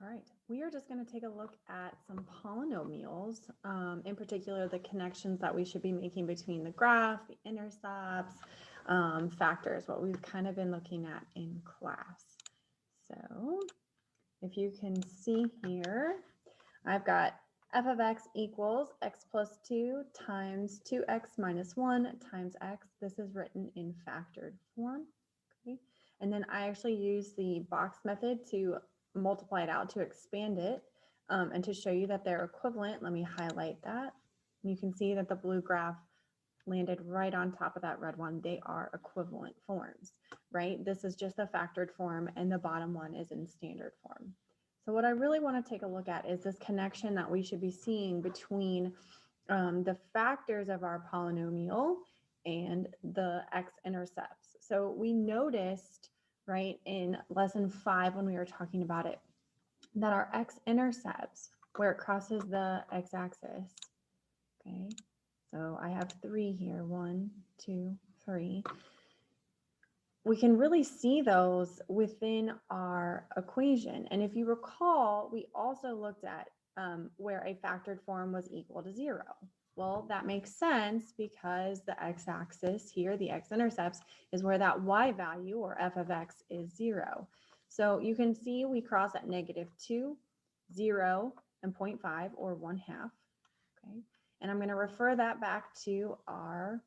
All right, we are just going to take a look at some polynomials, in particular the connections that we should be making between the graph, the intercepts, factors, what we've kind of been looking at in class. So if you can see here, I've got f of x equals x plus 2 times 2x minus 1 times x. This is written in factored form. Okay, and then I actually use the box method to multiply it out to expand it, and to show you that they're equivalent. Let me highlight that. You can see that the blue graph landed right on top of that red one. They are equivalent forms, right? This is just a factored form and the bottom one is in standard form. So what I really want to take a look at is this connection that we should be seeing between the factors of our polynomial and the x-intercepts. So we noticed, right, in lesson 5 when we were talking about it, that our x-intercepts, where it crosses the x-axis, okay, so I have 3 here, 1, 2, 3. We can really see those within our equation. And if you recall, we also looked at where a factored form was equal to 0. Well, that makes sense because the x-axis here, the x-intercepts, is where that y value, or f of x, is 0. So you can see we cross at -2, 0, and 0.5, or 1/2. Okay, and I'm going to refer that back to our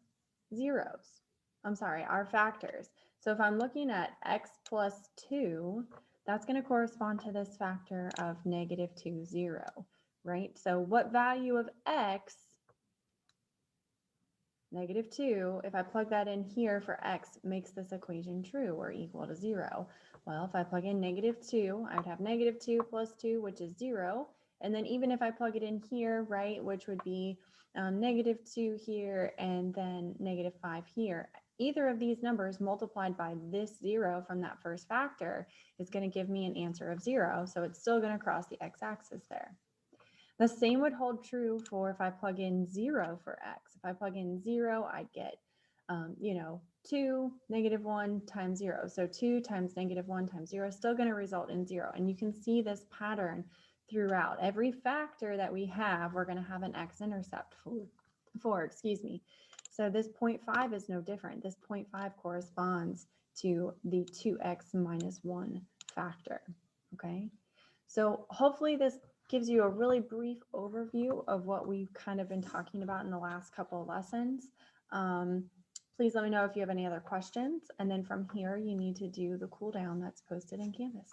zeros. I'm sorry, our factors. So if I'm looking at x plus 2, that's going to correspond to this factor of -2, 0, right? So what value of x, -2, if I plug that in here for x, makes this equation true or equal to 0? Well, if I plug in -2, I would have -2 plus 2, which is 0. And then even if I plug it in here, right, which would be -2 here and then -5 here, either of these numbers multiplied by this 0 from that first factor is going to give me an answer of 0. So it's still going to cross the x-axis there. The same would hold true for if I plug in 0 for x. If I plug in 0, I'd get, 2, -1 times 0. So 2 times -1 times 0 is still going to result in 0. And you can see this pattern throughout. Every factor that we have, we're going to have an x-intercept for, excuse me. So this 0.5 is no different. This 0.5 corresponds to the 2x minus 1 factor, okay? So hopefully this gives you a really brief overview of what we've kind of been talking about in the last couple of lessons. Please let me know if you have any other questions. And then from here, you need to do the cool down that's posted in Canvas.